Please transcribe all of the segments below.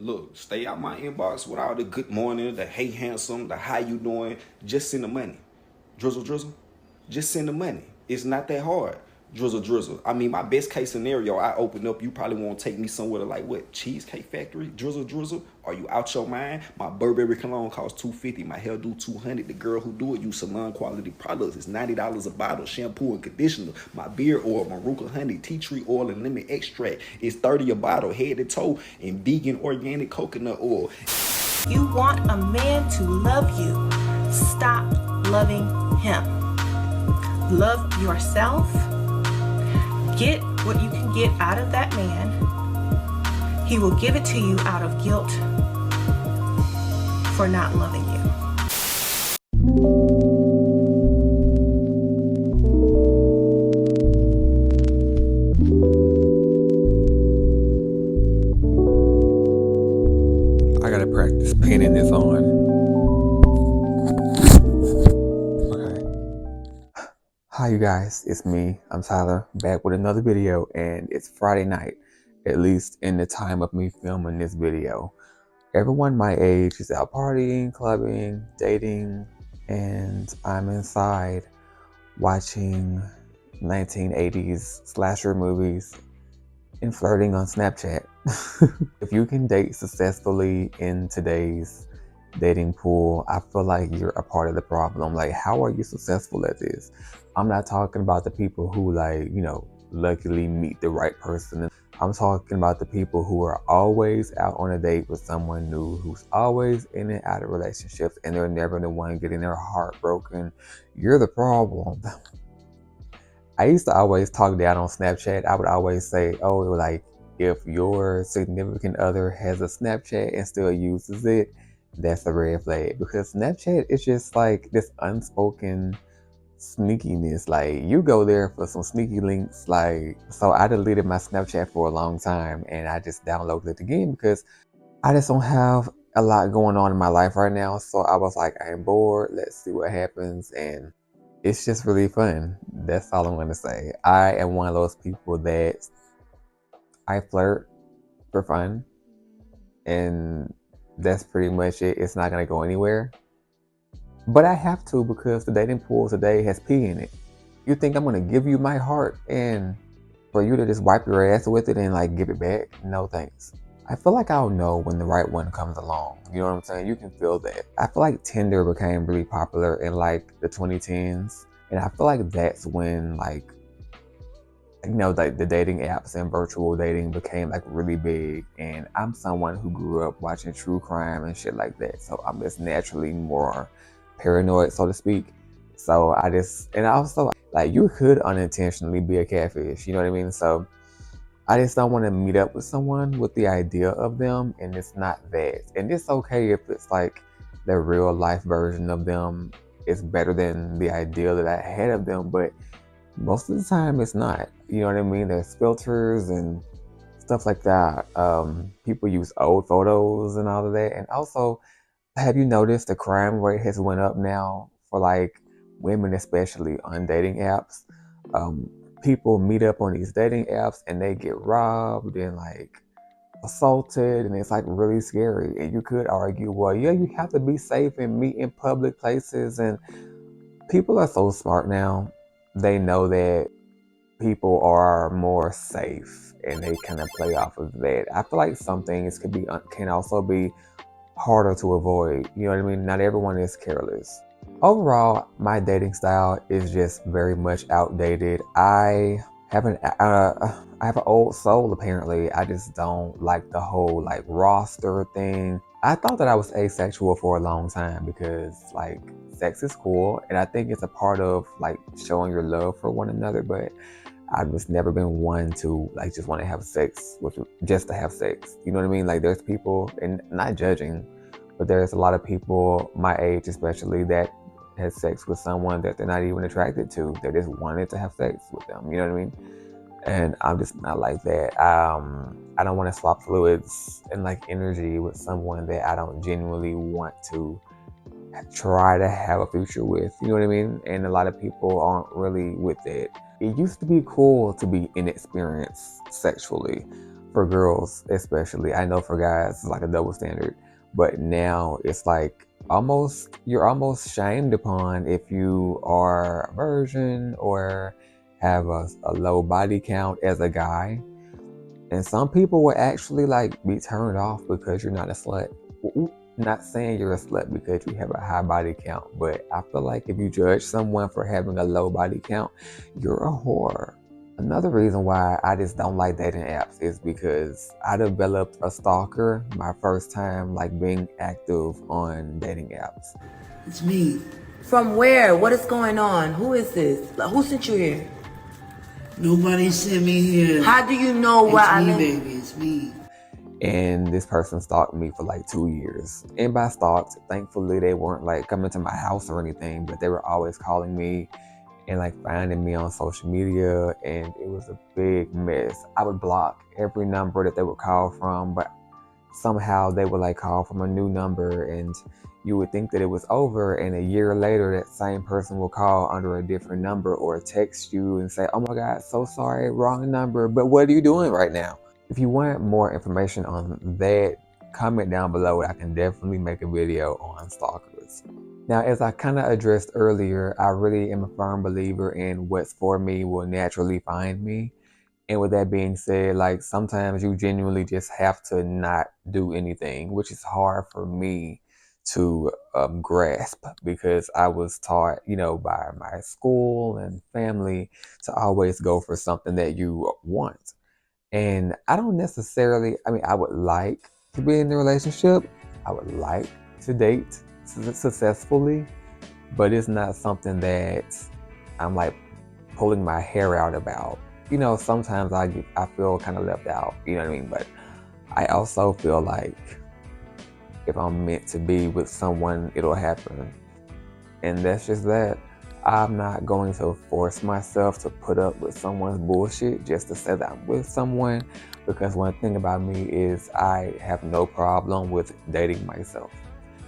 Look, stay out my inbox with all the good morning, the hey handsome, the how you doing. Just send the money. Drizzle, drizzle. Just send the money. It's not that hard. Drizzle, drizzle. I mean, my best case scenario, I open up, you probably won't take me somewhere to like what? Cheesecake Factory? Drizzle, drizzle. Are you out your mind? My Burberry cologne costs $250. My hair do $200. The girl who do it use salon quality products. It's $90 a bottle. Shampoo and conditioner. My beard oil, Maruca honey, tea tree oil, and lemon extract. It's $30 a bottle, head to toe, and vegan organic coconut oil. You want a man to love you. Stop loving him. Love yourself. Get what you can get out of that man. He will give it to you out of guilt for not loving you. I gotta practice pinning this on. Okay. Hi you guys, it's me. I'm Tyler, back with another video, and it's Friday night, at least in the time of me filming this video. Everyone my age is out partying, clubbing, dating, and I'm inside watching 1980s slasher movies and flirting on Snapchat. If you can date successfully in today's dating pool, I feel like you're a part of the problem. Like, how are you successful at this? I'm not talking about the people who, like, luckily meet the right person. I'm talking about the people who are always out on a date with someone new, who's always in and out of relationships, and they're never the one getting their heart broken. You're the problem. I used to always talk down on Snapchat. I would always say, oh, like, if your significant other has a Snapchat and still uses it, that's a red flag. Because Snapchat is just like this unspoken sneakiness. Like, you go there for some sneaky links. Like, so I deleted my Snapchat for a long time and I just downloaded it again because I just don't have a lot going on in my life right now. So I was like, I'm bored. Let's see what happens. And it's just really fun. That's all I'm going to say. I am one of those people that I flirt for fun, and that's pretty much it. It's not going to go anywhere. But I have to, because the dating pool today has pee in it. You think I'm going to give you my heart and for you to just wipe your ass with it and like give it back? No thanks. I feel like I'll know when the right one comes along. You know what I'm saying? You can feel that. I feel like Tinder became really popular in like the 2010s. And I feel like that's when like the dating apps and virtual dating became like really big. And I'm someone who grew up watching true crime and shit like that. So I'm just naturally more paranoid, so to speak. So and also like you could unintentionally be a catfish, you know what I mean? So I just don't want to meet up with someone with the idea of them and it's not that. And it's okay if it's like the real life version of them is better than the idea that I had of them, but most of the time it's not. You know what I mean? There's filters and stuff like that. People use old photos and all of that. And also, have you noticed the crime rate has went up now for like women, especially on dating apps? People meet up on these dating apps and they get robbed and like assaulted, and it's like really scary. And you could argue, well, yeah, you have to be safe and meet in public places. And people are so smart now. They know that people are more safe and they kind of play off of that. I feel like some things can also be harder to avoid. You know what I mean? Not everyone is careless. Overall, my dating style is just very much outdated. I have an old soul apparently. I just don't like the whole like roster thing. I thought that I was asexual for a long time because like sex is cool and I think it's a part of like showing your love for one another, but I've just never been one to like just want to have sex with just to have sex. You know what I mean? Like there's people, and not judging, but there's a lot of people my age especially that has sex with someone that they're not even attracted to. They just wanted to have sex with them. You know what I mean? And I'm just not like that. I don't want to swap fluids and like energy with someone that I don't genuinely want to try to have a future with. You know what I mean? And a lot of people aren't really with it. It used to be cool to be inexperienced sexually. for girls especially. I know for guys it's like a double standard, but now it's like you're almost shamed upon if you are a virgin or have a low body count as a guy. And some people will actually like be turned off because you're not a slut. Not saying you're a slut because you have a high body count, but I feel like if you judge someone for having a low body count, you're a whore. Another reason why I just don't like dating apps is because I developed a stalker my first time like being active on dating apps. It's me. From where? What is going on? Who is this? Who sent you here? Nobody sent me here. How do you know where I live? It's me, baby. It's me. And this person stalked me for like 2 years. And by stalked, thankfully they weren't like coming to my house or anything, but they were always calling me and like finding me on social media, and it was a big mess. I would block every number that they would call from, but somehow they would like call from a new number, and you would think that it was over, and a year later that same person will call under a different number or text you and say, oh my God, so sorry, wrong number, but what are you doing right now? If you want more information on that, comment down below. I can definitely make a video on stalkers. Now, as I kind of addressed earlier, I really am a firm believer in what's for me will naturally find me. And with that being said, like sometimes you genuinely just have to not do anything, which is hard for me to grasp because I was taught, you know, by my school and family to always go for something that you want. And I don't necessarily, I mean, I would like to be in a relationship. I would like to date successfully, but it's not something that I'm like pulling my hair out about. You know, sometimes I feel kind of left out, you know what I mean? But I also feel like if I'm meant to be with someone, it'll happen. And that's just that. I'm not going to force myself to put up with someone's bullshit just to say that I'm with someone, because one thing about me is I have no problem with dating myself,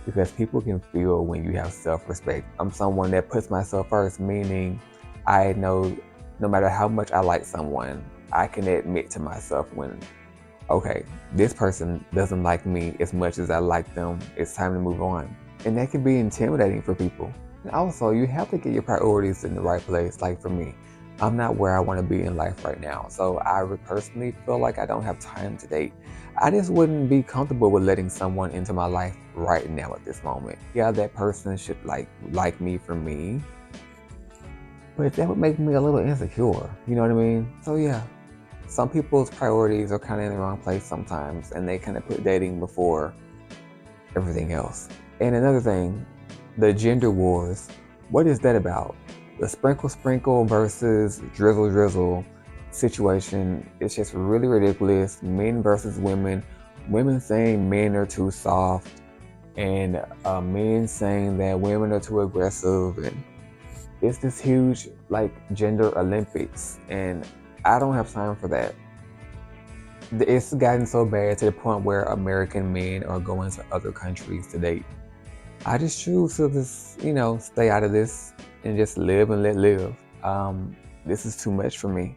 because people can feel when you have self-respect. I'm someone that puts myself first, meaning I know no matter how much I like someone, I can admit to myself when, okay, this person doesn't like me as much as I like them. It's time to move on. And that can be intimidating for people. And also, you have to get your priorities in the right place. Like for me, I'm not where I want to be in life right now. So I would personally feel like I don't have time to date. I just wouldn't be comfortable with letting someone into my life right now at this moment. Yeah, that person should like me for me, but that would make me a little insecure. You know what I mean? So yeah, some people's priorities are kind of in the wrong place sometimes, and they kind of put dating before everything else. And another thing, the gender wars. What is that about? The sprinkle versus drizzle situation is just really ridiculous. Men versus women. Women saying men are too soft, and men saying that women are too aggressive, and it's this huge like gender Olympics, and I don't have time for that. It's gotten so bad to the point where American men are going to other countries to date. I just choose to just, you know, stay out of this and just live and let live. This is too much for me.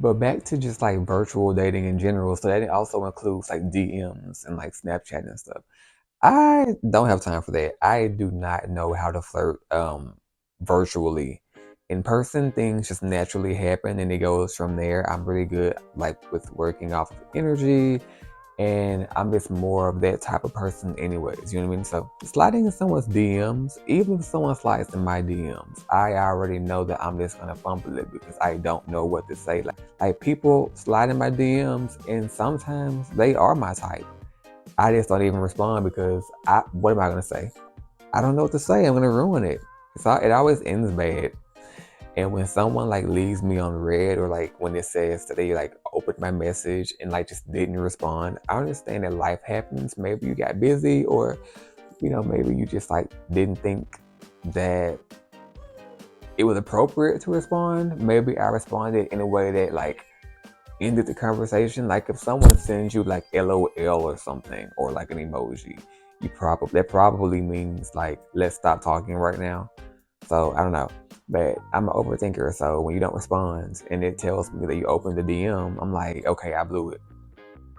But back to just like virtual dating in general. So that also includes like DMs and like Snapchat and stuff. I don't have time for that. I do not know how to flirt virtually. In person, things just naturally happen and it goes from there. I'm really good like with working off of energy, and I'm just more of that type of person anyways, you know what I mean? So sliding in someone's DMs, even if someone slides in my DMs, I already know that I'm just gonna fumble it because I don't know what to say. Like people slide in my DMs and sometimes they are my type. I just don't even respond because what am I gonna say? I don't know what to say. I'm gonna ruin it. So it always ends bad. And when someone like leaves me on red, or like when it says that they like opened my message and like just didn't respond, I understand that life happens. Maybe you got busy, or you know, maybe you just like didn't think that it was appropriate to respond. Maybe I responded in a way that like ended the conversation. Like if someone sends you like LOL or something, or like an emoji, that probably means like, let's stop talking right now. So I don't know, but I'm an overthinker. So when you don't respond and it tells me that you opened the DM, I'm like, okay, I blew it.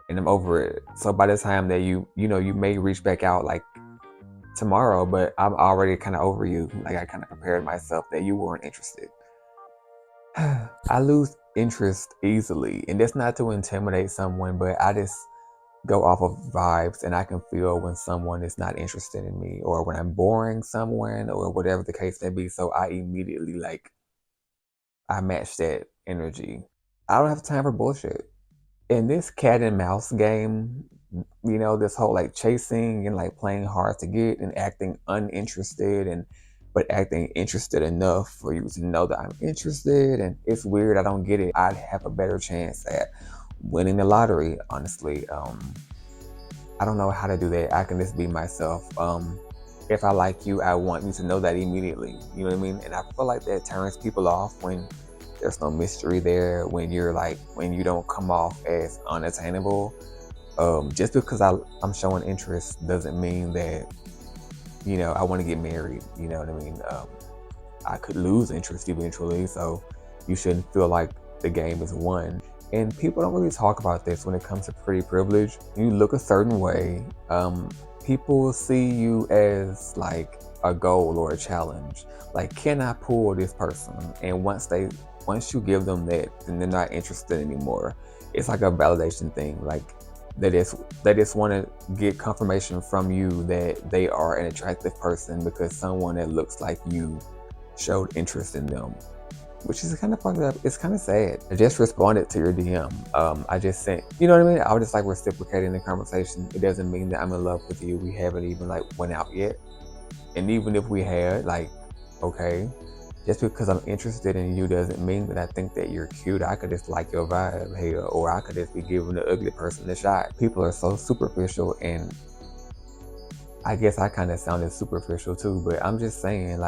and I'm over it. So by the time that you may reach back out like tomorrow, but I'm already kind of over you. Like I kind of prepared myself that you weren't interested. I lose interest easily, and that's not to intimidate someone, but I just go off of vibes, and I can feel when someone is not interested in me, or when I'm boring someone, or whatever the case may be. So I immediately I match that energy. I don't have time for bullshit. In this cat and mouse game, this whole like chasing and like playing hard to get and acting uninterested but acting interested enough for you to know that I'm interested, and it's weird. I don't get it. I'd have a better chance at winning the lottery, honestly. I don't know how to do that. I can just be myself. If I like you, I want you to know that immediately. You know what I mean? And I feel like that turns people off when there's no mystery there, when you don't come off as unattainable. Just because I'm showing interest doesn't mean that, I want to get married. You know what I mean? I could lose interest eventually, so you shouldn't feel like the game is won. And people don't really talk about this when it comes to pretty privilege. You look a certain way, people see you as like a goal or a challenge. Like, can I pull this person? And once you give them that, then they're not interested anymore. It's like a validation thing. Like they just want to get confirmation from you that they are an attractive person because someone that looks like you showed interest in them, which is kind of fucked up. It's kind of sad. I just responded to your DM. I just sent, you know what I mean? I was just like reciprocating the conversation. It doesn't mean that I'm in love with you. We haven't even went out yet. And even if we had, okay, just because I'm interested in you doesn't mean that I think that you're cute. I could just like your vibe, hey, or I could just be giving the ugly person a shot. People are so superficial, and I guess I kind of sounded superficial too, but I'm just saying,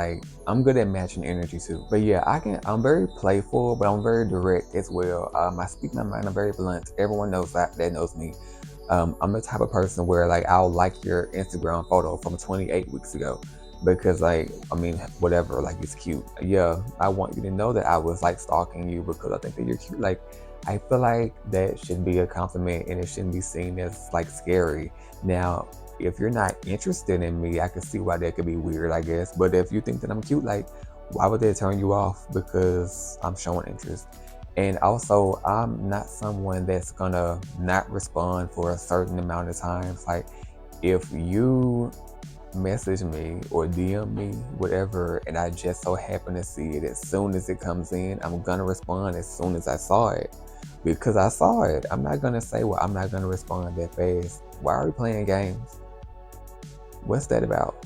I'm good at matching energy too. But yeah, I'm very playful, but I'm very direct as well. I speak my mind, I'm very blunt. Everyone knows that knows me. I'm the type of person where I'll like your Instagram photo from 28 weeks ago because whatever, it's cute. Yeah, I want you to know that I was stalking you because I think that you're cute. I feel like that should be a compliment and it shouldn't be seen as scary. Now, if you're not interested in me, I can see why that could be weird, I guess. But if you think that I'm cute, why would that turn you off? Because I'm showing interest. And also, I'm not someone that's gonna not respond for a certain amount of times. If you message me or DM me, whatever, and I just so happen to see it as soon as it comes in, I'm gonna respond as soon as I saw it. Because I saw it. I'm not gonna say, well, I'm not gonna respond that fast. Why are we playing games? What's that about?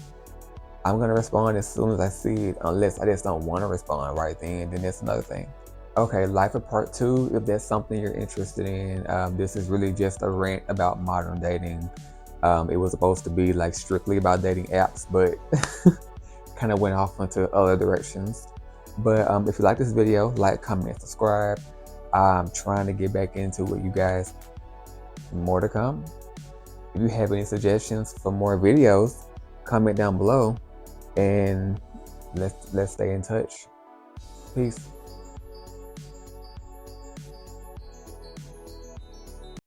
I'm gonna respond as soon as I see it, unless I just don't want to respond right then that's another thing. Okay, life of part 2, if that's something you're interested in. This is really just a rant about modern dating. It was supposed to be strictly about dating apps, but kind of went off into other directions. But if you like this video, like, comment, subscribe. I'm trying to get back into it, you guys. More to come. If you have any suggestions for more videos, comment down below, and let's stay in touch. Peace.